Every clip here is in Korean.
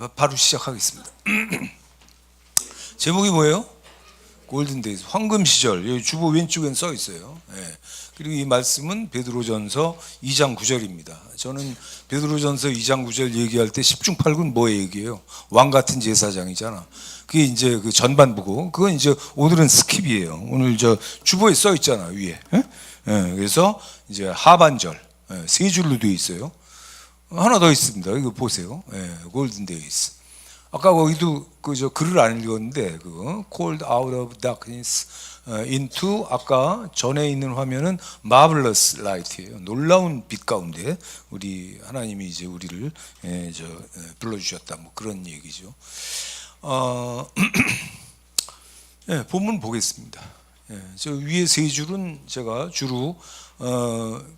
바로 시작하겠습니다. 제목이 뭐예요? 골든데이즈, 황금 시절. 여기 주보 왼쪽엔 써 있어요. 예. 그리고 이 말씀은 베드로전서 2장 9절입니다. 저는 베드로전서 2장 9절 얘기할 때 10중 8군 뭐 얘기해요? 왕 같은 제사장이잖아. 그게 이제 그 전반부고, 그건 이제 오늘은 스킵이에요. 오늘 저 주보에 써 있잖아, 위에. 예? 예. 그래서 이제 하반절, 세 줄로 되어 있어요. 하나 더 있습니다. 이거 보세요. 골든데이즈. 아까 거기도 그저 글을 안 읽었는데 그거 called out of darkness into, 아까 전에 있는 화면은 marvelous light예요. 놀라운 빛 가운데 우리 하나님이 이제 우리를 불러주셨다, 뭐 그런 얘기죠. 본문 보겠습니다. 저 위에 세 줄은 제가 주로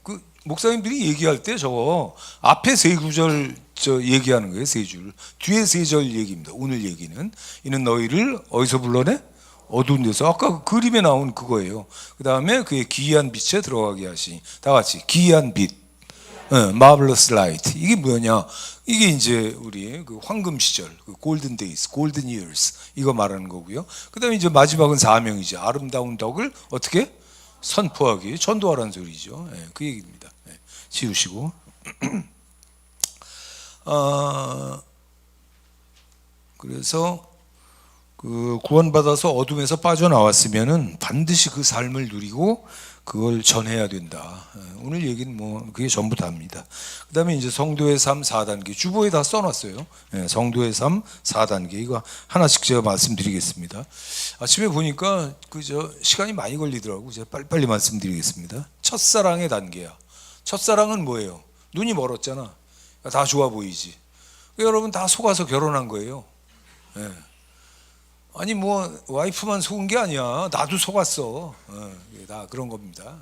그 목사님들이 얘기할 때 저거 앞에 세 구절 저 얘기하는 거예요. 세 줄. 뒤에 세 절 얘기입니다. 오늘 얘기는 이는 너희를 어디서 불러내? 어두운 데서. 아까 그 그림에 나온 그거예요. 그 다음에 그의 기이한 빛에 들어가게 하시니. 다 같이 기이한 빛, marvelous light. 이게 뭐냐? 이게 이제 우리 그 황금 시절, 그 골든 데이스, 골든 이어스, 이거 말하는 거고요. 그 다음에 이제 마지막은 사명이죠. 아름다운 덕을 어떻게 선포하기, 전도하라는 소리죠. 그 얘기입니다. 지우시고. 그래서 그 구원받아서 어둠에서 빠져나왔으면은 반드시 그 삶을 누리고 그걸 전해야 된다. 오늘 얘기는 뭐 그게 전부 다입니다. 그 다음에 이제 성도의 삶 4단계, 주보에 다 써놨어요. 성도의 삶 4단계, 이거 하나씩 제가 말씀드리겠습니다. 아침에 보니까 그저 시간이 많이 걸리더라고요. 제가 빨리빨리 말씀드리겠습니다. 첫사랑의 단계야. 첫사랑은 뭐예요? 눈이 멀었잖아. 다 좋아 보이지. 여러분 다 속아서 결혼한 거예요. 아니 뭐 와이프만 속은 게 아니야. 나도 속았어. 다 그런 겁니다.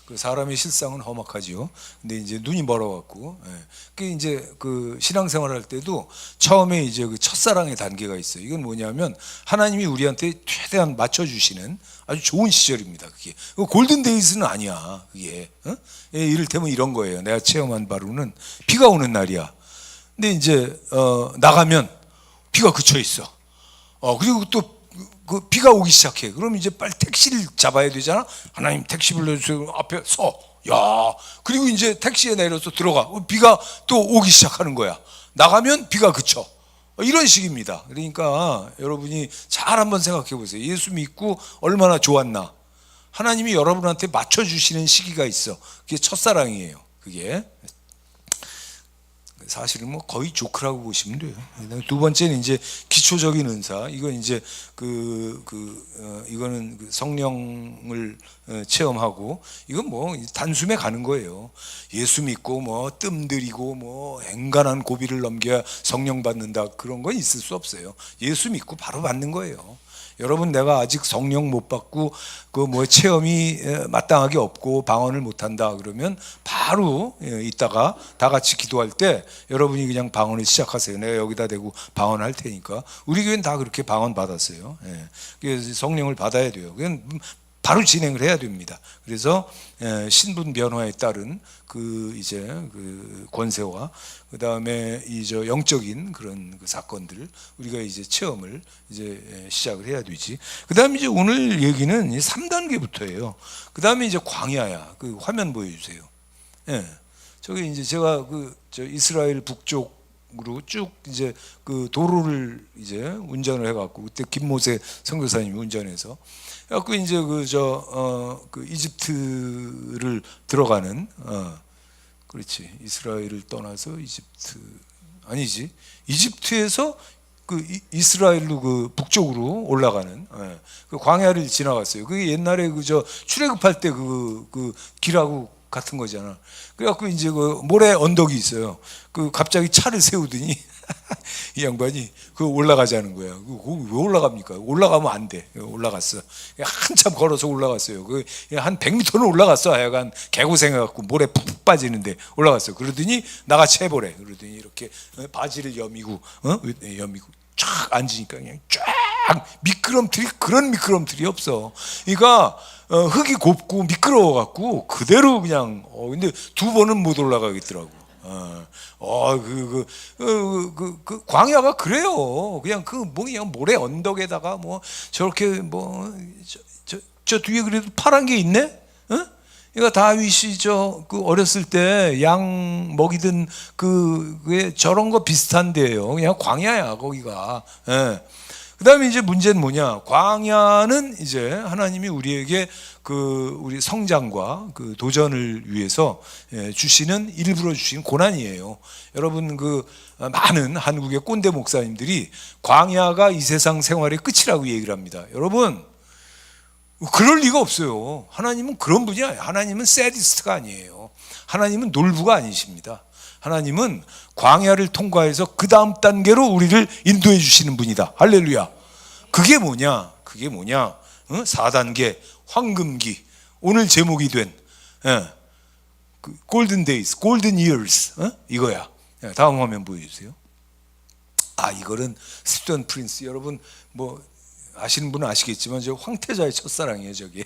그 사람의 실상은 험악하지요. 근데 이제 눈이 멀어갖고, 그 이제 그 신앙생활 할 때도 처음에 이제 그 첫사랑의 단계가 있어요. 이건 뭐냐면 하나님이 우리한테 최대한 맞춰주시는 아주 좋은 시절입니다. 그게 골든 데이즈는 아니야. 그게 이를테면 이런 거예요. 내가 체험한 바로는 비가 오는 날이야. 근데 이제 나가면 비가 그쳐 있어. 그리고 또 그 비가 오기 시작해. 그럼 이제 빨리 택시를 잡아야 되잖아. 하나님 택시 불러주세요. 앞에 서. 야, 그리고 이제 택시에 내려서 들어가. 비가 또 오기 시작하는 거야. 나가면 비가 그쳐. 이런 식입니다. 그러니까 여러분이 잘 한번 생각해 보세요. 예수 믿고 얼마나 좋았나. 하나님이 여러분한테 맞춰주시는 시기가 있어. 그게 첫사랑이에요. 그게. 사실은 뭐 거의 조크라고 보시면 돼요. 두 번째는 이제 기초적인 은사. 이건 이제 이거는 그 성령을 체험하고, 이건 뭐 단숨에 가는 거예요. 예수 믿고 뭐 뜸들이고 뭐 엔간한 고비를 넘겨야 성령 받는다, 그런 건 있을 수 없어요. 예수 믿고 바로 받는 거예요. 여러분, 내가 아직 성령 못 받고 그 뭐 체험이 마땅하게 없고 방언을 못 한다 그러면 바로 이따가 다 같이 기도할 때 여러분이 그냥 방언을 시작하세요. 내가 여기다 대고 방언할 테니까. 우리 교회는 다 그렇게 방언 받았어요. 그래서 성령을 받아야 돼요. 그건 바로 진행을 해야 됩니다. 그래서 신분 변화에 따른 그 이제 그 권세와 그 다음에 이저 영적인 그런 그 사건들 우리가 이제 체험을 이제 시작을 해야 되지. 그 다음에 이제 오늘 얘기는 3단계부터예요. 그 다음에 이제 광야야. 그 화면 보여주세요. 저기 이제 제가 저 이스라엘 북쪽으로 쭉 이제 그 도로를 이제 운전을 해갖고, 그때 김모세 선교사님이 운전해서 그래갖고 이제 그 이집트를 들어가는, 그렇지, 이스라엘을 떠나서 아니지, 이집트에서 그 이스라엘로 그 북쪽으로 올라가는 그 광야를 지나갔어요. 그게 옛날에 출애굽할 때 그 길하고 같은 거잖아. 그래갖고 이제 그 모래 언덕이 있어요. 그 갑자기 차를 세우더니 이 양반이 올라가자는 거야. 왜 올라갑니까? 올라가면 안 돼. 올라갔어. 한참 걸어서 올라갔어요. 한 100m는 올라갔어. 하여간 개고생해갖고 모래 푹 빠지는데 올라갔어. 그러더니 나같이 해보래. 그러더니 이렇게 바지를 여미고 쫙 앉으니까 그냥 쫙 미끄럼틀이, 그런 미끄럼틀이 없어. 그러니까 흙이 곱고 미끄러워갖고 그대로 그냥 근데 두 번은 못 올라가겠더라고. 광야가 그래요. 그냥 그냥 모래 언덕에다가 뭐 저렇게 뭐 저 뒤에 그래도 파란 게 있네. 그러니까 다윗이 그 어렸을 때 양 먹이던 그게 저런 거 비슷한데요. 그냥 광야야 거기가. 예. 그다음에 이제 문제는 뭐냐? 광야는 이제 하나님이 우리에게 우리 성장과 도전을 위해서 주시는 일부러 주시는 고난이에요. 여러분 많은 한국의 꼰대 목사님들이 광야가 이 세상 생활의 끝이라고 얘기를 합니다. 여러분 그럴 리가 없어요. 하나님은 그런 분이 아니에요. 하나님은 새디스트가 아니에요. 하나님은 놀부가 아니십니다. 하나님은 광야를 통과해서 그 다음 단계로 우리를 인도해 주시는 분이다. 할렐루야. 그게 뭐냐? 4단계 황금기. 오늘 제목이 된 골든 데이즈, 골든 이어스. 이거야. 다음 화면 보여주세요. 이거는 스튜던 프린스. 여러분 뭐 아시는 분은 아시겠지만 저 황태자의 첫사랑이에요, 저게.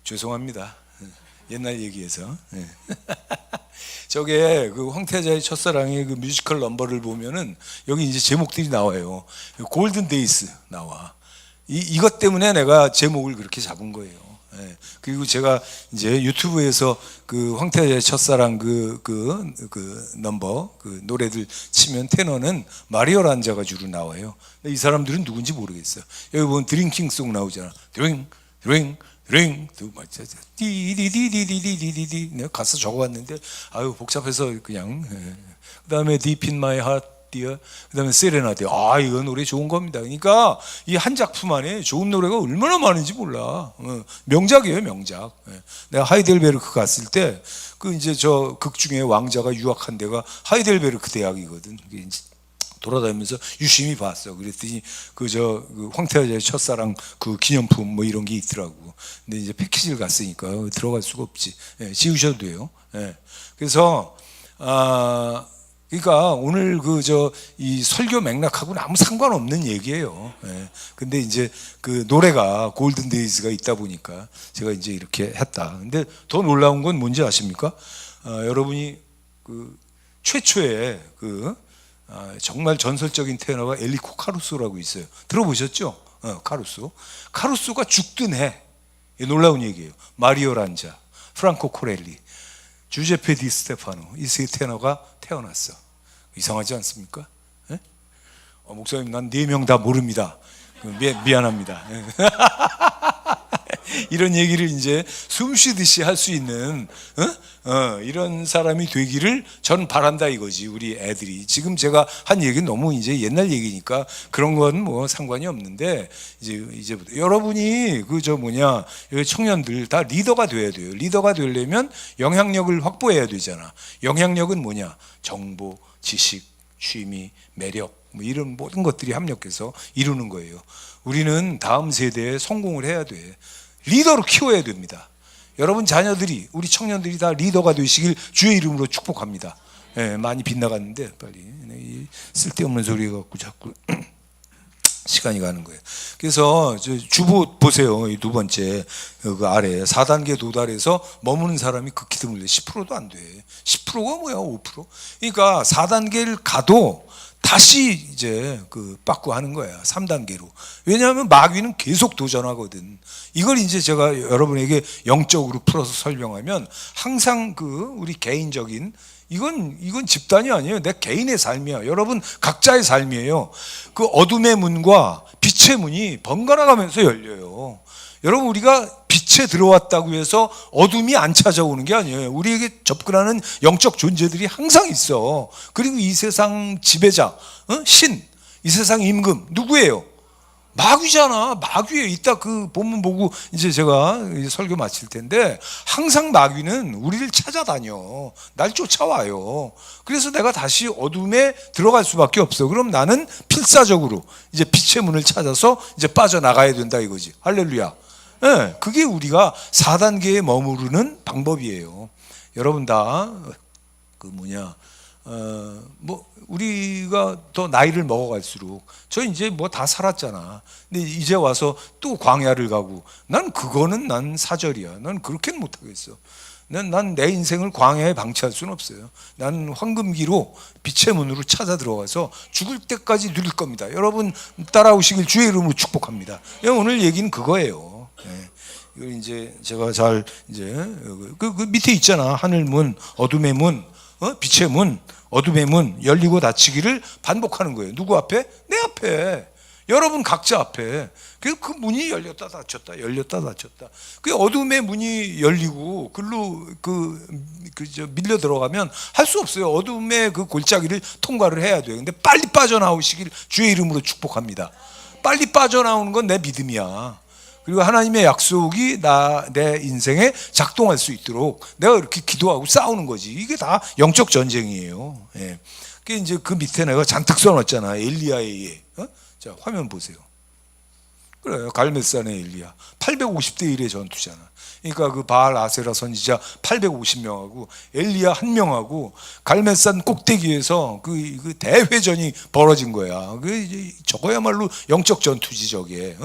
죄송합니다. 옛날 얘기해서. 저게 황태자의 첫사랑의 뮤지컬 넘버를 보면은 여기 이제 제목들이 나와요. 골든 데이스 나와. 이것 때문에 내가 제목을 그렇게 잡은 거예요. 그리고 제가 이제 유튜브에서 황태자의 첫사랑 넘버 노래들 치면 테너는 마리오 란자가 주로 나와요. 이 사람들은 누군지 모르겠어요. 여기 보면 드링킹송 나오잖아. 드링 디디디디디디디디 내가 가서 적어왔는데 복잡해서 그냥. 그다음에 Deep in My Heart Dear, 그다음에 세레나데. 이거 노래 좋은 겁니다. 그러니까 이 한 작품 안에 좋은 노래가 얼마나 많은지 몰라. 명작이에요, 명작. 내가 하이델베르크 갔을 때 이제 저 극 중에 왕자가 유학한 데가 하이델베르크 대학이거든. 이제 돌아다니면서 유심히 봤어. 그랬더니 황태자의 첫사랑 기념품 뭐 이런 게 있더라고. 근데 이제 패키지를 갔으니까 들어갈 수가 없지. 지우셔도 돼요. 그래서 그러니까 오늘 이 설교 맥락하고는 아무 상관없는 얘기예요. 근데 이제 노래가 골든 데이즈가 있다 보니까 제가 이제 이렇게 했다. 근데 더 놀라운 건 뭔지 아십니까? 여러분이 최초의 정말 전설적인 테너가 엘리코 카루소라고 있어요. 들어보셨죠? 카루소가 죽던 해. 놀라운 얘기예요. 마리오 란자, 프랑코 코렐리, 주제페 디 스테파노, 이 세 테너가 태어났어. 이상하지 않습니까? 목사님 난 4명 다 모릅니다. 미안합니다. 이런 얘기를 이제 숨쉬듯이 할 수 있는 이런 사람이 되기를 저는 바란다 이거지. 우리 애들이 지금 제가 한 얘기는 너무 이제 옛날 얘기니까 그런 건 뭐 상관이 없는데 이제부터 여러분이 청년들 다 리더가 돼야 돼요. 리더가 되려면 영향력을 확보해야 되잖아. 영향력은 뭐냐? 정보, 지식, 취미, 매력 뭐 이런 모든 것들이 합력해서 이루는 거예요. 우리는 다음 세대에 성공을 해야 돼. 리더로 키워야 됩니다. 여러분 자녀들이, 우리 청년들이 다 리더가 되시길 주의 이름으로 축복합니다. 많이 빗나갔는데 빨리 쓸데없는 소리 갖고 자꾸 시간이 가는 거예요. 그래서 주보 보세요. 이 두 번째 아래 4단계 도달해서 머무는 사람이 극히 드물래. 10%도 안 돼. 10%가 뭐야? 5%. 그러니까 4단계를 가도 다시 이제 빠꾸 하는 거야. 3단계로. 왜냐하면 마귀는 계속 도전하거든. 이걸 이제 제가 여러분에게 영적으로 풀어서 설명하면 항상 우리 개인적인 이건 집단이 아니에요. 내 개인의 삶이야. 여러분 각자의 삶이에요. 어둠의 문과 빛의 문이 번갈아 가면서 열려요. 여러분 우리가 빛에 들어왔다고 해서 어둠이 안 찾아오는 게 아니에요. 우리에게 접근하는 영적 존재들이 항상 있어. 그리고 이 세상 지배자, 신, 이 세상 임금 누구예요? 마귀잖아. 마귀에 이따 본문 보고 이제 제가 설교 마칠 텐데 항상 마귀는 우리를 찾아다녀. 날 쫓아와요. 그래서 내가 다시 어둠에 들어갈 수밖에 없어. 그럼 나는 필사적으로 이제 빛의 문을 찾아서 이제 빠져나가야 된다 이거지. 할렐루야. 그게 우리가 4단계에 머무르는 방법이에요. 여러분 다 우리가 더 나이를 먹어갈수록 저 이제 다 살았잖아. 근데 이제 와서 또 광야를 가고 난 사절이야. 난 그렇게는 못하겠어. 난 내 인생을 광야에 방치할 수는 없어요. 나는 황금기로 빛의 문으로 찾아 들어가서 죽을 때까지 누릴 겁니다. 여러분 따라오시길 주의 이름으로 축복합니다. 오늘 얘기는 그거예요. 이걸 이제 제가 잘 이제 그 밑에 있잖아. 하늘 문, 어둠의 문, 빛의 문, 어둠의 문 열리고 닫히기를 반복하는 거예요. 누구 앞에? 내 앞에. 여러분 각자 앞에. 그 문이 열렸다 닫혔다 열렸다 닫혔다. 그 어둠의 문이 열리고 글로 밀려 들어가면 할 수 없어요. 어둠의 그 골짜기를 통과를 해야 돼요. 근데 빨리 빠져나오시길 주의 이름으로 축복합니다. 빨리 빠져나오는 건 내 믿음이야. 그리고 하나님의 약속이 내 인생에 작동할 수 있도록 내가 이렇게 기도하고 싸우는 거지. 이게 다 영적 전쟁이에요. 예. 그게 이제 그 밑에 내가 잔뜩 써놨잖아. 엘리야의 예. 자, 화면 보세요. 그래요. 갈멜산의 엘리야. 850대 1의 전투잖아. 그러니까 그 바알 아세라 선지자 850명하고 엘리야 1명하고 갈멜산 꼭대기에서 그 대회전이 벌어진 거야. 저거야말로 영적 전투지 저게.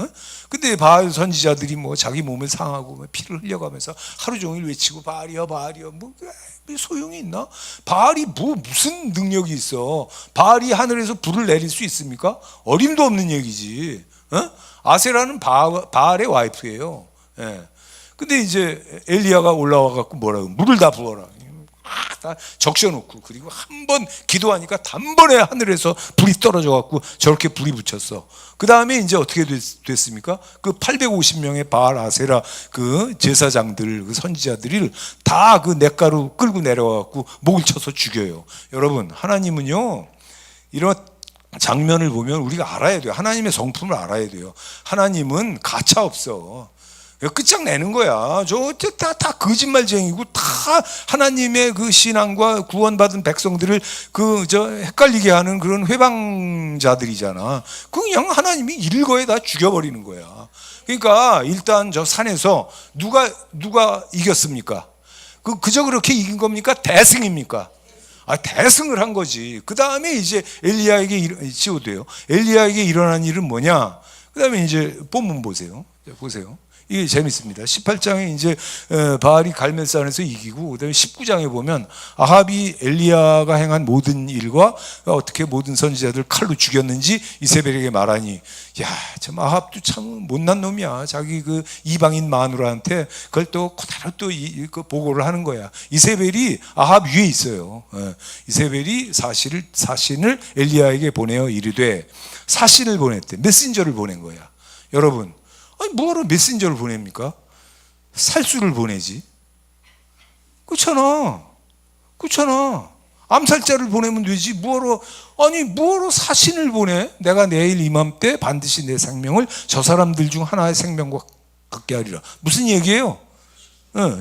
근데 바알 선지자들이 뭐 자기 몸을 상하고 피를 흘려가면서 하루 종일 외치고 바알이여 바알이여 뭐 소용이 있나? 바알이 무슨 능력이 있어? 바알이 하늘에서 불을 내릴 수 있습니까? 어림도 없는 얘기지. 아세라는 바알의 와이프예요. 예. 근데 이제 엘리야가 올라와 갖고 뭐라고 물을 다 부어라. 다 적셔놓고 그리고 한 번 기도하니까 단번에 하늘에서 불이 떨어져 갖고 저렇게 불이 붙였어. 그 다음에 이제 어떻게 됐습니까? 그 850명의 바알 아세라 그 제사장들 그 선지자들을 다 그 냇가로 끌고 내려와 갖고 목을 쳐서 죽여요. 여러분 하나님은요 이런 장면을 보면 우리가 알아야 돼요. 하나님의 성품을 알아야 돼요. 하나님은 가차 없어. 끝장내는 거야. 다 거짓말쟁이고 다 하나님의 그 신앙과 구원받은 백성들을 헷갈리게 하는 그런 회방자들이잖아. 그냥 하나님이 일거에 다 죽여버리는 거야. 그러니까 일단 저 산에서 누가 이겼습니까? 그저 그렇게 이긴 겁니까? 대승입니까? 대승을 한 거지. 그 다음에 이제 엘리야에게 치우돼요. 엘리야에게 일어난 일은 뭐냐? 그 다음에 이제 본문 보세요. 이게 재밌습니다. 18장에 이제 바알이 갈멜산에서 이기고 그다음에 19장에 보면 아합이 엘리야가 행한 모든 일과 어떻게 모든 선지자들 칼로 죽였는지 이세벨에게 말하니 참 아합도 참 못난 놈이야. 자기 그 이방인 마누라한테 그걸 또 그대로 또 그 보고를 하는 거야. 이세벨이 아합 위에 있어요. 이세벨이 사신을 엘리야에게 보내어 이르되 사신을 보냈대. 메신저를 보낸 거야. 여러분 뭐하러 메신저를 보냅니까? 살수를 보내지. 그렇잖아. 암살자를 보내면 되지. 뭐하러 사신을 보내? 내가 내일 이맘때 반드시 내 생명을 저 사람들 중 하나의 생명과 같게 하리라. 무슨 얘기예요?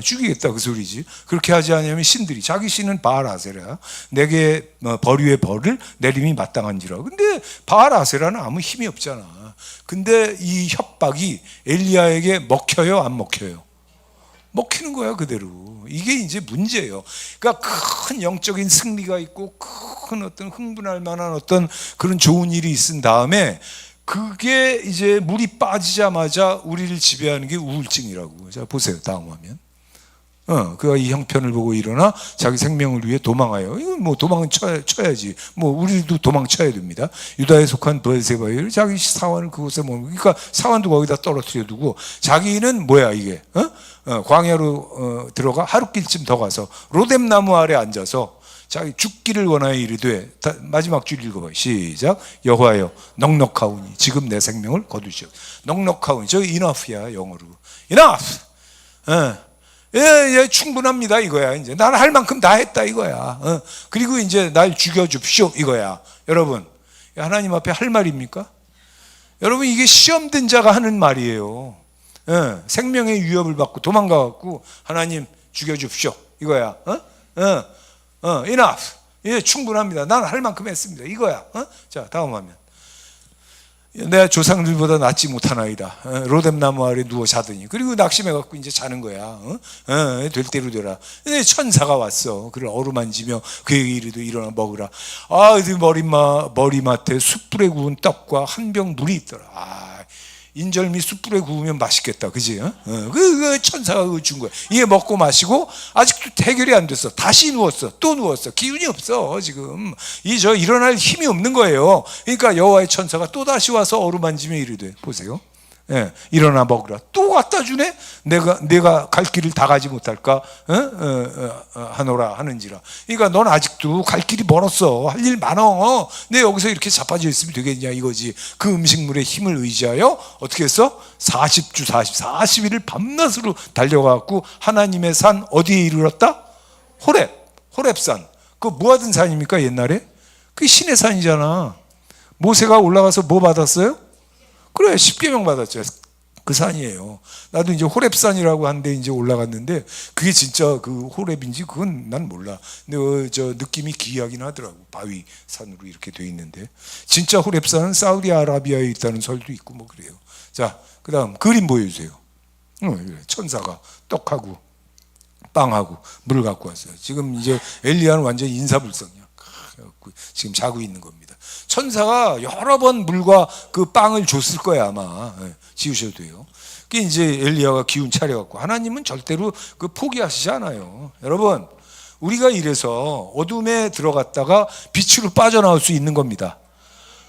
죽이겠다 그 소리지. 그렇게 하지 않으면 신들이 자기 신은 바알 아세라 내게 벌 위에 벌을 내림이 마땅한지라. 근데 바알 아세라는 아무 힘이 없잖아. 근데 이 협박이 엘리야에게 먹혀요 안 먹혀요? 먹히는 거야 그대로. 이게 이제 문제예요. 그러니까 큰 영적인 승리가 있고 큰 어떤 흥분할 만한 어떤 그런 좋은 일이 있은 다음에 그게 이제 물이 빠지자마자 우리를 지배하는 게 우울증이라고. 자 보세요 다음 화면. 그가 이 형편을 보고 일어나 자기 생명을 위해 도망하여. 이건 뭐 도망은 쳐야지. 뭐 우리도 도망쳐야 됩니다. 유다에 속한 브엘세바에 자기 사환을 그곳에 그러니까 사환도 거기다 떨어뜨려 두고 자기는 뭐야 이게? 광야로 들어가 하룻길쯤 더 가서 로뎀나무 아래 앉아서 자기 죽기를 원하여 이르되 마지막 줄 읽어봐요. 시작. 여호와여 넉넉하오니 지금 내 생명을 거두시오. 넉넉하오니 저 enough야 영어로. enough. 예, 충분합니다 이거야. 이제 나는 할 만큼 다 했다 이거야. 그리고 이제 날 죽여줍시오 이거야. 여러분 하나님 앞에 할 말입니까? 여러분 이게 시험된 자가 하는 말이에요. 생명의 위협을 받고 도망가갖고 하나님 죽여줍시오 이거야. enough. 예, 충분합니다. 난 할 만큼 했습니다 이거야. 자 다음 화면. 내 조상들보다 낫지 못하나이다. 로뎀나무 아래 누워 자더니. 그리고 낙심해갖고 이제 자는 거야. 될 대로 되라. 근데 천사가 왔어. 그를 어루만지며 그에게 이르되 일어나 먹으라. 그 머리맡에 숯불에 구운 떡과 한 병 물이 있더라. 인절미 숯불에 구우면 맛있겠다, 그지? 그 천사가 그거 준 거야. 이게 먹고 마시고 아직도 해결이 안 됐어. 다시 누웠어, 또 누웠어. 기운이 없어 지금. 일어날 힘이 없는 거예요. 그러니까 여호와의 천사가 또 다시 와서 어루만지며 이르되, 보세요. 일어나 먹으라. 또 갖다 주네. 내가 갈 길을 다 가지 못할까? 하노라 하는지라. 그러니까 넌 아직도 갈 길이 멀었어. 할 일 많어. 내 여기서 이렇게 자빠져 있으면 되겠냐 이거지. 그 음식물의 힘을 의지하여 어떻게 했어? 40일을 밤낮으로 달려가고 하나님의 산 어디에 이르렀다? 호렙산. 그 뭐 하던 산입니까 옛날에? 그게 신의 산이잖아. 모세가 올라가서 뭐 받았어요? 그래, 10계명 받았죠. 그 산이에요. 나도 이제 호렙산이라고 하는데 이제 올라갔는데 그게 진짜 그 호렙인지 그건 난 몰라. 근데 느낌이 기이하긴 하더라고. 바위 산으로 이렇게 돼 있는데 진짜 호렙산은 사우디아라비아에 있다는 설도 있고 뭐 그래요. 자, 그다음 그림 보여주세요. 천사가 떡하고 빵하고 물을 갖고 왔어요. 지금 이제 엘리야는 완전 인사불성이야. 지금 자고 있는 겁니다. 천사가 여러 번 물과 그 빵을 줬을 거야 아마. 지우셔도 돼요. 그 이제 엘리야가 기운 차려갖고, 하나님은 절대로 그 포기하시지 않아요. 여러분, 우리가 이래서 어둠에 들어갔다가 빛으로 빠져나올 수 있는 겁니다.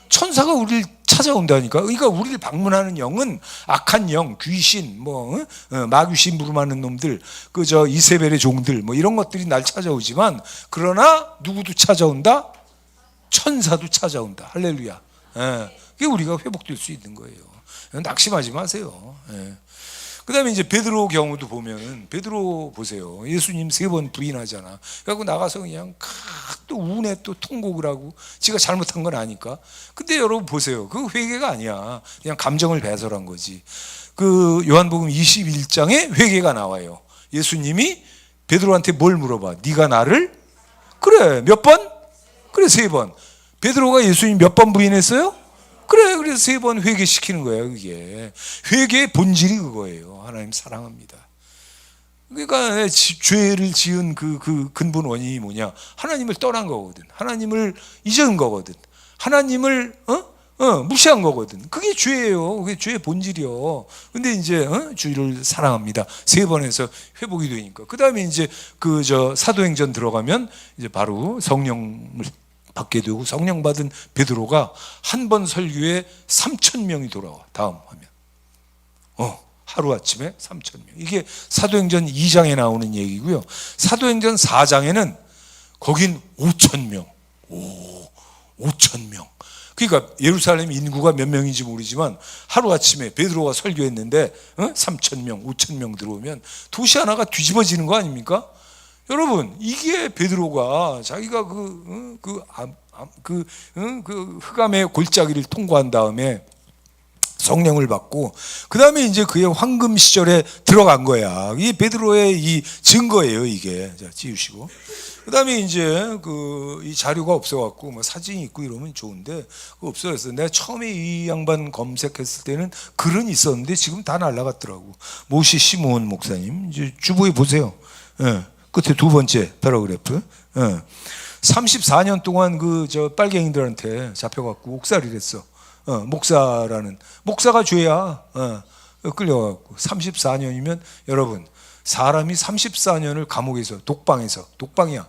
천사가 우리를 찾아온다니까. 그러니까 우리를 방문하는 영은 악한 영, 귀신, 마귀신 부름하는 놈들, 이세벨의 종들, 이런 것들이 날 찾아오지만, 그러나 누구도 찾아온다? 천사도 찾아온다. 할렐루야. 그게 우리가 회복될 수 있는 거예요. 낙심하지 마세요. 그 다음에 이제 베드로 경우도 보면, 베드로 보세요. 예수님 3번 부인하잖아. 그래갖고 나가서 그냥 또 운에 또 통곡을 하고, 지가 잘못한 건 아니까. 근데 여러분 보세요. 그 회개가 아니야. 그냥 감정을 배설한 거지. 그 요한복음 21장에 회개가 나와요. 예수님이 베드로한테 뭘 물어봐? 네가 나를? 그래, 몇 번? 그래, 3번. 베드로가 예수님 몇 번 부인했어요? 그래, 그래서 3번 회개시키는 거예요. 그게 회개의 본질이 그거예요. 하나님 사랑합니다. 그러니까 죄를 지은 그 근본 원인이 뭐냐? 하나님을 떠난 거거든. 하나님을 잊은 거거든. 하나님을 무시한 거거든. 그게 죄예요. 그게 죄의 본질이요. 근데 이제 주를 사랑합니다. 3번에서 회복이 되니까. 그 다음에 이제 사도행전 들어가면 이제 바로 성령을 받게 되고, 성령 받은 베드로가 한 번 설교에 3,000명이 돌아와. 다음 화면. 하루아침에 3,000명. 이게 사도행전 2장에 나오는 얘기고요. 사도행전 4장에는 거긴 5,000명. 5,000명. 그러니까 예루살렘 인구가 몇 명인지 모르지만 하루아침에 베드로가 설교했는데 3,000명, 5,000명 들어오면 도시 하나가 뒤집어지는 거 아닙니까? 여러분, 이게 베드로가 자기가 그 흑암의 골짜기를 통과한 다음에 성령을 받고, 그 다음에 이제 그의 황금 시절에 들어간 거야. 이게 베드로의 이 증거예요, 이게. 자, 지우시고. 그 다음에 이제 이 자료가 없어갖고 사진이 있고 이러면 좋은데, 그거 없어졌어. 내가 처음에 이 양반 검색했을 때는 글은 있었는데 지금 다 날라갔더라고. 모시 시몬 목사님. 이제 주보에 보세요. 끝에 2번째 패러그래프. 34년 동안 빨갱이들한테 잡혀갖고 옥살이를 했어. 목사가 죄야. 끌려가고 34년이면 여러분, 사람이 34년을 감옥에서 독방이야.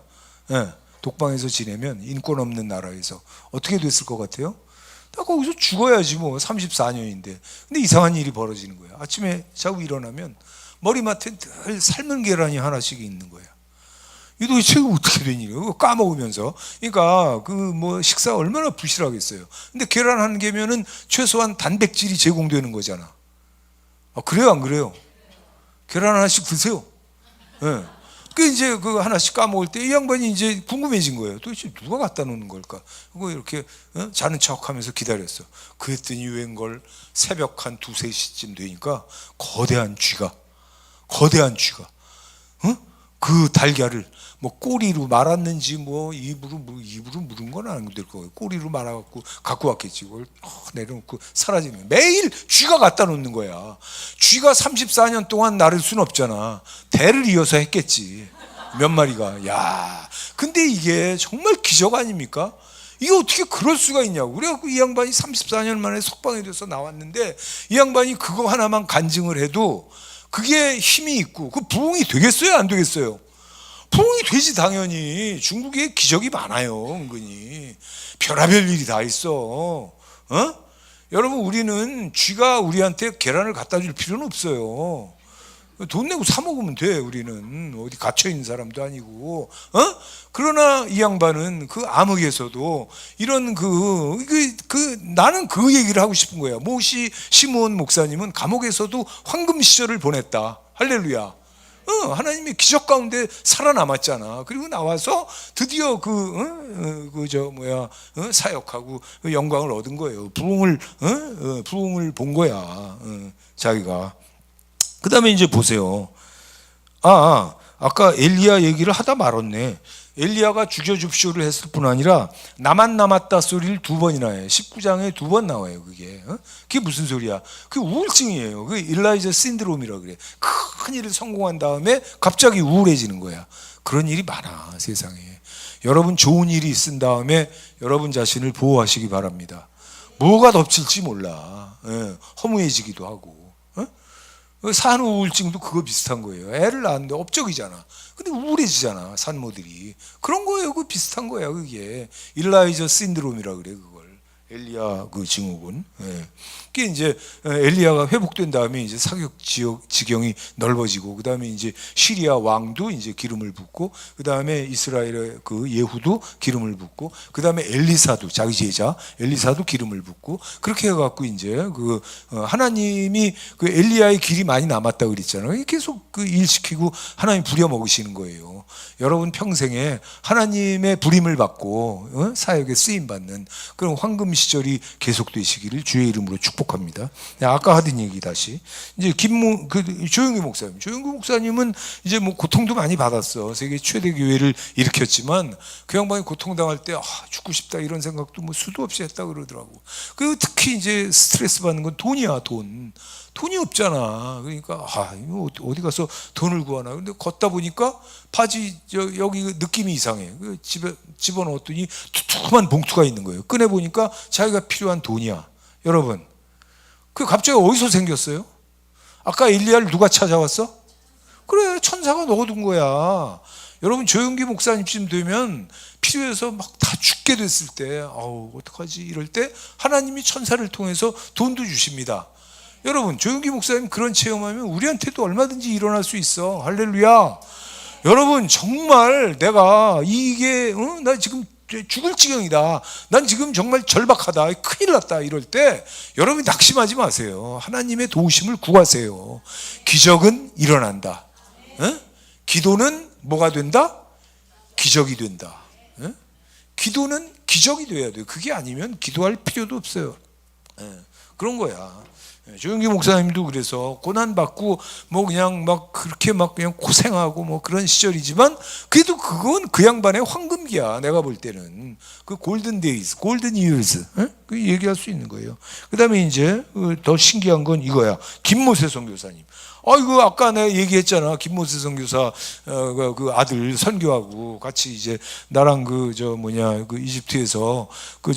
독방에서 지내면, 인권 없는 나라에서 어떻게 됐을 것 같아요? 다 거기서 죽어야지 34년인데. 근데 이상한 일이 벌어지는 거야. 아침에 자고 일어나면 머리맡에 늘 삶은 계란이 하나씩 있는 거야. 이 도대체 어떻게 된 일이에요? 까먹으면서. 그러니까 식사 얼마나 부실하겠어요. 근데 계란 한 개면은 최소한 단백질이 제공되는 거잖아. 그래요, 안 그래요? 계란 하나씩 드세요. 그 이제 하나씩 까먹을 때 이 양반이 이제 궁금해진 거예요. 도대체 누가 갖다 놓는 걸까? 그거 이렇게 자는 척하면서 기다렸어. 그랬더니 웬걸 새벽 한 2, 3시쯤 되니까 거대한 쥐가 그 달걀을 꼬리로 말았는지 입으로 물은 건 안 될 거예요. 꼬리로 말아갖고 갖고 왔겠지. 그걸 내려놓고 사라지는 거예요. 매일 쥐가 갖다 놓는 거야. 쥐가 34년 동안 나를 수는 없잖아. 대를 이어서 했겠지. 몇 마리가. 야, 근데 이게 정말 기적 아닙니까? 이게 어떻게 그럴 수가 있냐고. 그래갖고 이 양반이 34년 만에 석방이 돼서 나왔는데, 이 양반이 그거 하나만 간증을 해도 그게 힘이 있고, 그 부흥이 되겠어요, 안 되겠어요? 부흥이 되지. 당연히 중국에 기적이 많아요. 은근히 별의별 일이 다 있어. 여러분, 우리는 쥐가 우리한테 계란을 갖다 줄 필요는 없어요. 돈 내고 사 먹으면 돼. 우리는 어디 갇혀 있는 사람도 아니고. 그러나 이 양반은 그 암흑에서도 이런 나는 그 얘기를 하고 싶은 거야. 모시 시므온 목사님은 감옥에서도 황금 시절을 보냈다. 할렐루야. 하나님의 기적 가운데 살아남았잖아. 그리고 나와서 드디어 사역하고 영광을 얻은 거예요. 부흥을 본 거야. 자기가. 그 다음에 이제 보세요. 아까 엘리야 얘기를 하다 말았네. 엘리야가 죽여줍쇼를 했을 뿐 아니라 나만 남았다 소리를 2번이나 해. 19장에 2번 나와요. 그게 무슨 소리야? 그게 우울증이에요. 그게 일라이자 신드롬이라 그래. 큰 일을 성공한 다음에 갑자기 우울해지는 거야. 그런 일이 많아, 세상에. 여러분, 좋은 일이 있은 다음에 여러분 자신을 보호하시기 바랍니다. 뭐가 덮칠지 몰라. 허무해지기도 하고. 산후 우울증도 그거 비슷한 거예요. 애를 낳았는데 업적이잖아. 근데 우울해지잖아, 산모들이. 그런 거예요. 그거 비슷한 거야. 그게 일라이저 신드롬이라 그래, 그걸. 엘리야 그 증후군. 그게 이제 엘리야가 회복된 다음에 이제 사격 지경이 넓어지고, 그 다음에 이제 시리아 왕도 이제 기름을 붓고, 그 다음에 이스라엘의 그 예후도 기름을 붓고, 그 다음에 엘리사도, 자기 제자 엘리사도 기름을 붓고, 그렇게 해갖고 이제 하나님이 그 엘리야의 길이 많이 남았다 그랬잖아요. 계속 그 일시키고 하나님 부려 먹으시는 거예요. 여러분 평생에 하나님의 부림을 받고 사역에 쓰임 받는 그런 황금 시절이 계속되시기를 주의 이름으로 축복합니다. 아까 하던 얘기 다시 이제 조영기 목사님은 이제 뭐 고통도 많이 받았어. 세계 최대 교회를 일으켰지만 그 양반이 고통당할 때 죽고 싶다 이런 생각도 뭐 수도 없이 했다 그러더라고. 그 특히 이제 스트레스 받는 건 돈이야. 돈이 없잖아. 그러니까 이거 어디 가서 돈을 구하나. 근데 걷다 보니까 바지 여기 느낌이 이상해. 집에 집어넣었더니 두툼한 봉투가 있는 거예요. 꺼내 보니까 자기가 필요한 돈이야. 여러분, 그 갑자기 어디서 생겼어요? 아까 엘리야를 누가 찾아왔어? 그래, 천사가 넣어둔 거야. 여러분, 조영기 목사님쯤 되면 필요해서 막 다 죽게 됐을 때 어떡하지 이럴 때 하나님이 천사를 통해서 돈도 주십니다. 여러분, 조영기 목사님 그런 체험하면 우리한테도 얼마든지 일어날 수 있어. 할렐루야. 여러분, 정말 내가 나 지금 죽을 지경이다. 난 지금 정말 절박하다. 큰일 났다. 이럴 때 여러분이 낙심하지 마세요. 하나님의 도우심을 구하세요. 기적은 일어난다. 기도는 뭐가 된다? 기적이 된다. 기도는 기적이 돼야 돼요. 그게 아니면 기도할 필요도 없어요. 그런 거야. 조영기 목사님도 그래서 고난받고 뭐 그냥 막 그렇게 막 그냥 고생하고 뭐 그런 시절이지만 그래도 그건 그 양반의 황금기야. 내가 볼 때는 그 골든 데이즈, 골든 이어즈 그 얘기할 수 있는 거예요. 그 다음에 이제 더 신기한 건 이거야. 김모세 선교사님. 이거 아까 내가 얘기했잖아. 김모세 선교사 그 아들 선교하고 같이 이제 나랑 그 이집트에서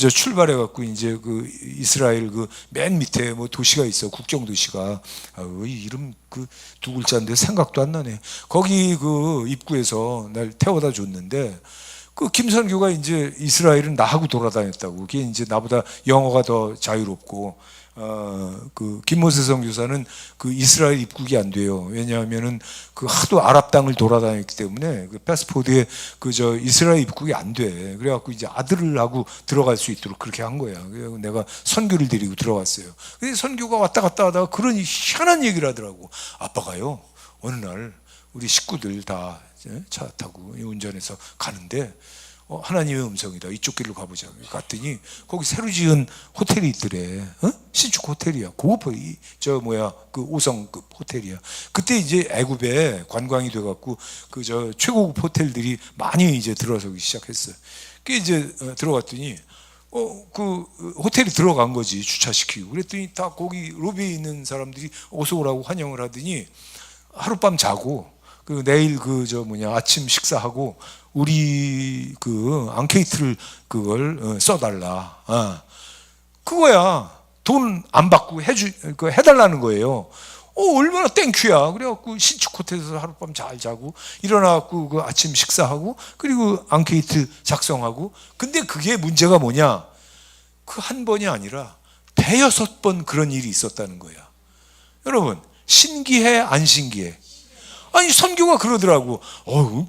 출발해 갖고 이제 그 이스라엘 그 맨 밑에 뭐 도시가 있어. 국경 도시가. 이름 그 두 글자인데 생각도 안 나네. 거기 그 입구에서 날 태워다 줬는데 그 김선교가 이제 이스라엘은 나하고 돌아다녔다고. 그게 이제 나보다 영어가 더 자유롭고 그 김모세 선교사는 그 이스라엘 입국이 안 돼요. 왜냐하면은 그 하도 아랍 땅을 돌아다녔기 때문에 그 패스포드에 이스라엘 입국이 안 돼. 그래갖고 이제 아들을 하고 들어갈 수 있도록 그렇게 한 거야. 그래서 내가 선교를 데리고 들어갔어요. 근데 선교가 왔다 갔다 하다가 그런 희한한 얘기를 하더라고. 아빠가요, 어느 날 우리 식구들 다 차 타고 운전해서 가는데 하나님의 음성이다. 이쪽 길로 가보자. 갔더니 거기 새로 지은 호텔이 있더래. 신축 호텔이야. 고급 그 5성급 호텔이야. 그때 이제 애굽에 관광이 돼갖고 최고급 호텔들이 많이 이제 들어서기 시작했어요. 그 이제 들어갔더니 그 호텔이 들어간 거지. 주차시키고. 그랬더니 다 거기 로비에 있는 사람들이 어서 오라고 환영을 하더니 하룻밤 자고 그 내일 아침 식사하고 우리 그 앙케이트를 그걸 써달라. 그거야. 돈 안 받고 해달라는 거예요. 얼마나 땡큐야. 그래갖고 신축 호텔에서 하룻밤 잘 자고 일어나갖고 그 아침 식사하고 그리고 앙케이트 작성하고. 근데 그게 문제가 뭐냐? 그 한 번이 아니라 대여섯 번 그런 일이 있었다는 거야. 여러분, 신기해 안 신기해? 아니, 선교가 그러더라고.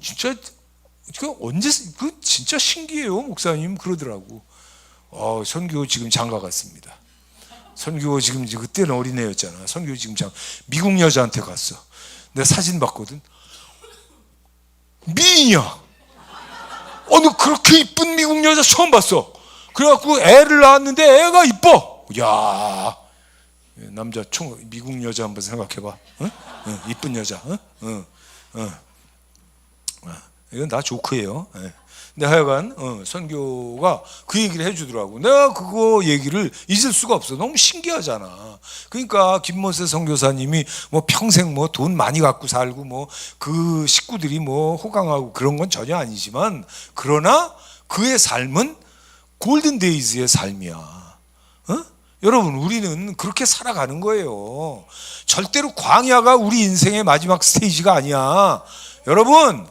진짜 진짜 신기해요, 목사님. 그러더라고. 선교 지금 장가 갔습니다. 선교 지금 그때는 어린애였잖아. 선교 지금 미국 여자한테 갔어. 내가 사진 봤거든. 미인이야. 너 그렇게 이쁜 미국 여자 처음 봤어. 그래갖고 애를 낳았는데 애가 이뻐. 야, 남자 미국 여자 한번 생각해봐. 이쁜 여자. 이건 다 조크예요. 근데 하여간 선교가 그 얘기를 해주더라고. 내가 그거 얘기를 잊을 수가 없어. 너무 신기하잖아. 그러니까 김모세 선교사님이 뭐 평생 뭐 돈 많이 갖고 살고 뭐 그 식구들이 뭐 호강하고 그런 건 전혀 아니지만, 그러나 그의 삶은 골든데이즈의 삶이야. 여러분, 우리는 그렇게 살아가는 거예요. 절대로 광야가 우리 인생의 마지막 스테이지가 아니야. 여러분,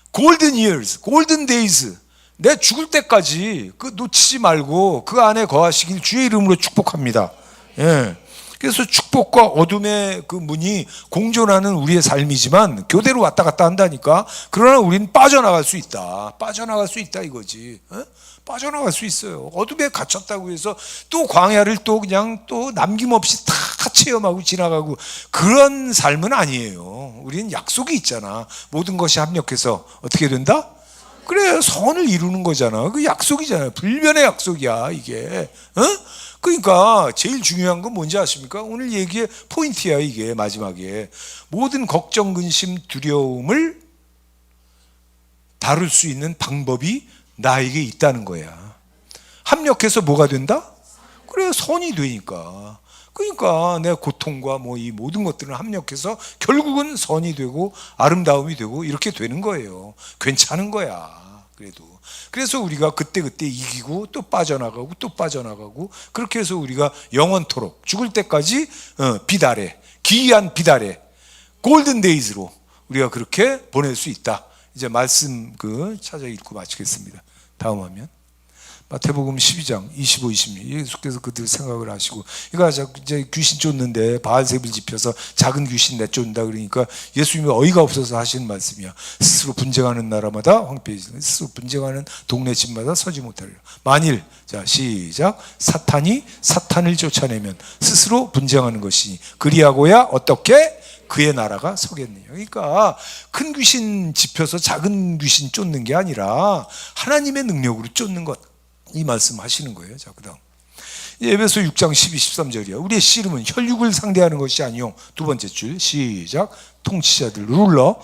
골든 이어스, 골든 데이즈, 내 죽을 때까지 그 놓치지 말고 그 안에 거하시길 주의 이름으로 축복합니다. 그래서 축복과 어둠의 그 문이 공존하는 우리의 삶이지만 교대로 왔다 갔다 한다니까. 그러나 우리는 빠져나갈 수 있다. 빠져나갈 수 있다 이거지. 빠져나갈 수 있어요. 어둠에 갇혔다고 해서 또 광야를 또 그냥 또 남김없이 다 체험하고 지나가고 그런 삶은 아니에요. 우리는 약속이 있잖아. 모든 것이 합력해서 어떻게 된다? 그래, 선을 이루는 거잖아. 그 약속이잖아요. 불변의 약속이야 이게. 그러니까 제일 중요한 건 뭔지 아십니까? 오늘 얘기의 포인트야 이게. 마지막에 모든 걱정, 근심, 두려움을 다룰 수 있는 방법이 나에게 있다는 거야. 합력해서 뭐가 된다? 그래, 선이 되니까. 그러니까 내 고통과 뭐 이 모든 것들은 합력해서 결국은 선이 되고 아름다움이 되고 이렇게 되는 거예요. 괜찮은 거야. 그래서 우리가 그때그때 이기고 또 빠져나가고 또 빠져나가고, 그렇게 해서 우리가 영원토록 죽을 때까지 빛 아래, 기이한 빛 아래, 골든데이즈로 우리가 그렇게 보낼 수 있다. 이제 말씀 찾아 읽고 마치겠습니다. 다음 화면. 마태복음 12장 25, 26. 예수께서 그들 생각을 하시고, 이제 귀신 쫓는데 바알세불 집혀서 작은 귀신 내쫓는다 그러니까 예수님이 어이가 없어서 하시는 말씀이야. 스스로 분쟁하는 나라마다 황폐해지는, 스스로 분쟁하는 동네 집마다 서지 못하리라. 만일, 자 시작, 사탄이 사탄을 쫓아내면 스스로 분쟁하는 것이니 그리하고야 어떻게 그의 나라가 서겠느냐. 그러니까 큰 귀신 집혀서 작은 귀신 쫓는 게 아니라 하나님의 능력으로 쫓는 것, 이 말씀 하시는 거예요. 자, 그 다음 에베소 6장 12, 13절이야. 우리의 씨름은 혈육을 상대하는 것이 아니요. 두 번째 줄 시작. 통치자들, 룰러,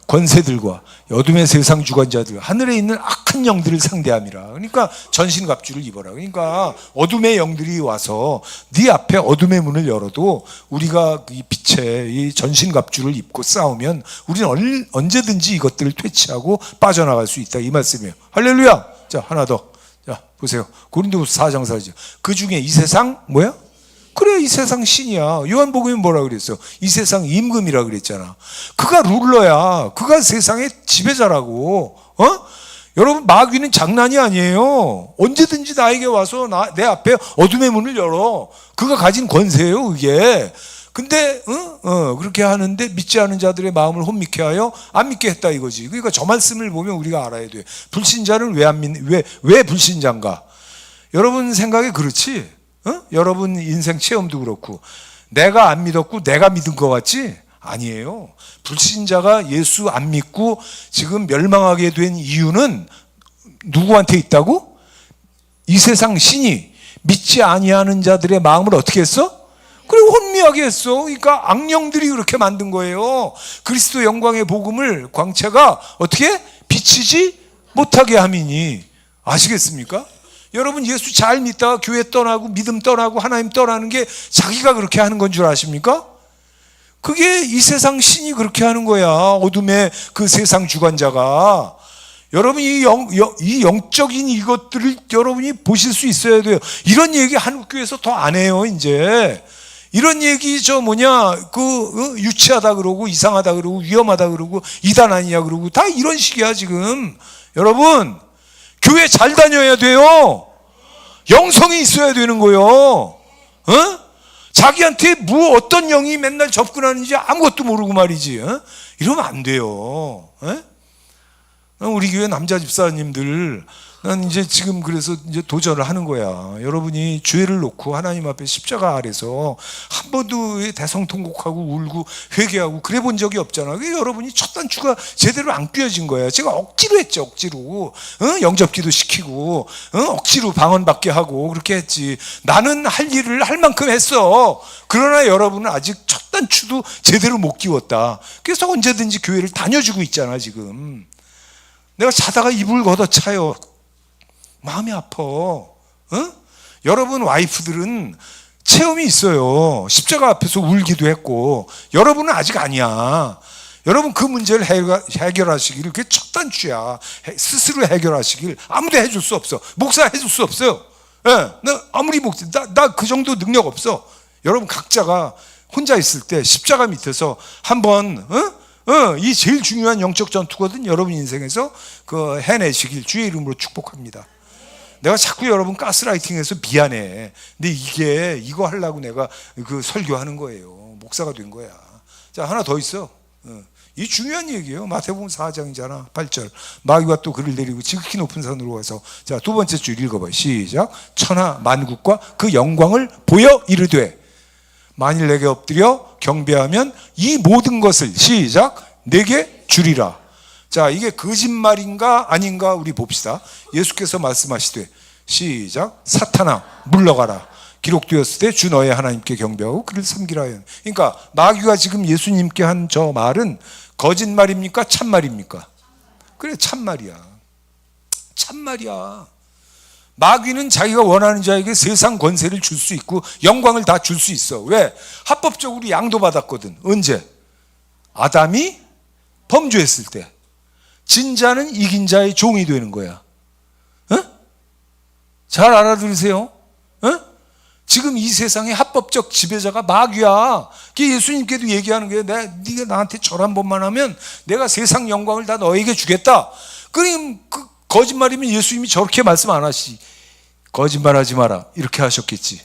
권세들과 어둠의 세상 주관자들, 하늘에 있는 악한 영들을 상대함이라. 그러니까 전신갑주를 입어라. 그러니까 어둠의 영들이 와서 네 앞에 어둠의 문을 열어도 우리가 이 빛의 이 전신갑주를 입고 싸우면 우리는 언제든지 이것들을 퇴치하고 빠져나갈 수 있다, 이 말씀이에요. 할렐루야. 자, 하나 더. 자, 보세요. 고린도후서 4장 4절. 그 중에 이 세상 뭐야? 그래, 이 세상 신이야. 요한복음에 뭐라 그랬어? 이 세상 임금이라 그랬잖아. 그가 룰러야. 그가 세상의 지배자라고. 여러분, 마귀는 장난이 아니에요. 언제든지 나에게 와서 내 앞에 어둠의 문을 열어. 그가 가진 권세예요, 그게. 근데 그렇게 하는데 믿지 않은 자들의 마음을 혼미케 하여 안 믿게 했다 이거지. 그러니까 저 말씀을 보면 우리가 알아야 돼. 불신자는 왜 불신자인가? 여러분 생각에 그렇지? 여러분 인생 체험도 그렇고 내가 안 믿었고 내가 믿은 것 같지? 아니에요. 불신자가 예수 안 믿고 지금 멸망하게 된 이유는 누구한테 있다고? 이 세상 신이 믿지 아니하는 자들의 마음을 어떻게 했어? 그리고 혼미하게 했어. 그러니까 악령들이 그렇게 만든 거예요. 그리스도 영광의 복음을 광채가 어떻게 비치지 못하게 함이니. 아시겠습니까? 여러분, 예수 잘 믿다가 교회 떠나고 믿음 떠나고 하나님 떠나는 게 자기가 그렇게 하는 건 줄 아십니까? 그게 이 세상 신이 그렇게 하는 거야. 어둠의 그 세상 주관자가. 여러분이 이 영적인 이것들을 여러분이 보실 수 있어야 돼요. 이런 얘기 한국교회에서 더 안 해요, 이제. 이런 얘기 유치하다 그러고 이상하다 그러고 위험하다 그러고 이단 아니냐 그러고 다 이런 식이야 지금. 여러분 교회 잘 다녀야 돼요. 영성이 있어야 되는 거예요. 어? 자기한테 어떤 영이 맨날 접근하는지 아무것도 모르고 말이지. 어? 이러면 안 돼요. 우리 교회 남자 집사님들, 난 이제 지금 그래서 이제 도전을 하는 거야. 여러분이 죄를 놓고 하나님 앞에 십자가 아래서 한 번도 대성통곡하고 울고 회개하고 그래 본 적이 없잖아. 그게 여러분이 첫 단추가 제대로 안 꿰어진 거야. 제가 억지로 했지, 억지로. 영접기도 시키고, 억지로 방언받게 하고 그렇게 했지. 나는 할 일을 할 만큼 했어. 그러나 여러분은 아직 첫 단추도 제대로 못 끼웠다. 그래서 언제든지 교회를 다녀주고 있잖아, 지금. 내가 자다가 이불 걷어차요. 마음이 아파. 여러분 와이프들은 체험이 있어요. 십자가 앞에서 울기도 했고. 여러분은 아직 아니야. 여러분 그 문제를 해결하시기를 그게 첫 단추야. 스스로 해결하시길 아무도 해줄 수 없어. 목사 해줄 수 없어요. 나 아무리 목사, 나 그 정도 능력 없어. 여러분 각자가 혼자 있을 때 십자가 밑에서 한번 이 제일 중요한 영적 전투거든. 여러분 인생에서 그 해내시길 주의 이름으로 축복합니다. 내가 자꾸 여러분 가스라이팅해서 미안해. 근데 이거 하려고 내가 그 설교하는 거예요. 목사가 된 거야. 자, 하나 더 있어. 이 중요한 얘기예요. 마태복음 4장이잖아. 8절. 마귀가 또 그를 데리고 지극히 높은 산으로 가서, 자, 두 번째 줄 읽어봐요. 시작. 천하 만국과 그 영광을 보여 이르되 만일 내게 엎드려 경배하면 이 모든 것을, 시작, 내게 주리라. 자, 이게 거짓말인가 아닌가 우리 봅시다. 예수께서 말씀하시되, 시작, 사탄아 물러가라. 기록되었을 때 주 너의 하나님께 경배하고 그를 섬기라 하였. 그러니까 마귀가 지금 예수님께 한 저 말은 거짓말입니까? 참말입니까? 그래, 참말이야. 참말이야. 마귀는 자기가 원하는 자에게 세상 권세를 줄 수 있고 영광을 다 줄 수 있어. 왜? 합법적으로 양도받았거든. 언제? 아담이 범죄했을 때. 진자는 이긴 자의 종이 되는 거야. 잘 알아들으세요. 지금 이 세상의 합법적 지배자가 마귀야. 그게 예수님께도 얘기하는 거예요. 네가 나한테 절 한 번만 하면 내가 세상 영광을 다 너에게 주겠다. 그럼 그 거짓말이면 예수님이 저렇게 말씀 안 하시. 거짓말하지 마라 이렇게 하셨겠지.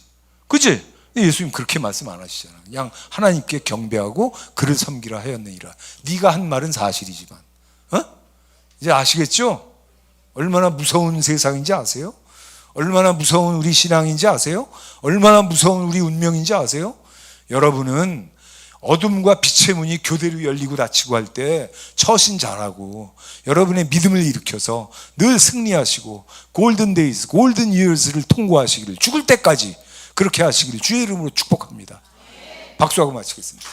그치? 예수님 그렇게 말씀 안 하시잖아. 그냥 하나님께 경배하고 그를 섬기라 하였느니라. 네가 한 말은 사실이지만, 이제 아시겠죠? 얼마나 무서운 세상인지 아세요? 얼마나 무서운 우리 신앙인지 아세요? 얼마나 무서운 우리 운명인지 아세요? 여러분은 어둠과 빛의 문이 교대로 열리고 닫히고 할 때 처신 잘하고 여러분의 믿음을 일으켜서 늘 승리하시고 골든 데이즈, 골든 이어스를 통과하시기를, 죽을 때까지 그렇게 하시기를 주의 이름으로 축복합니다. 박수하고 마치겠습니다.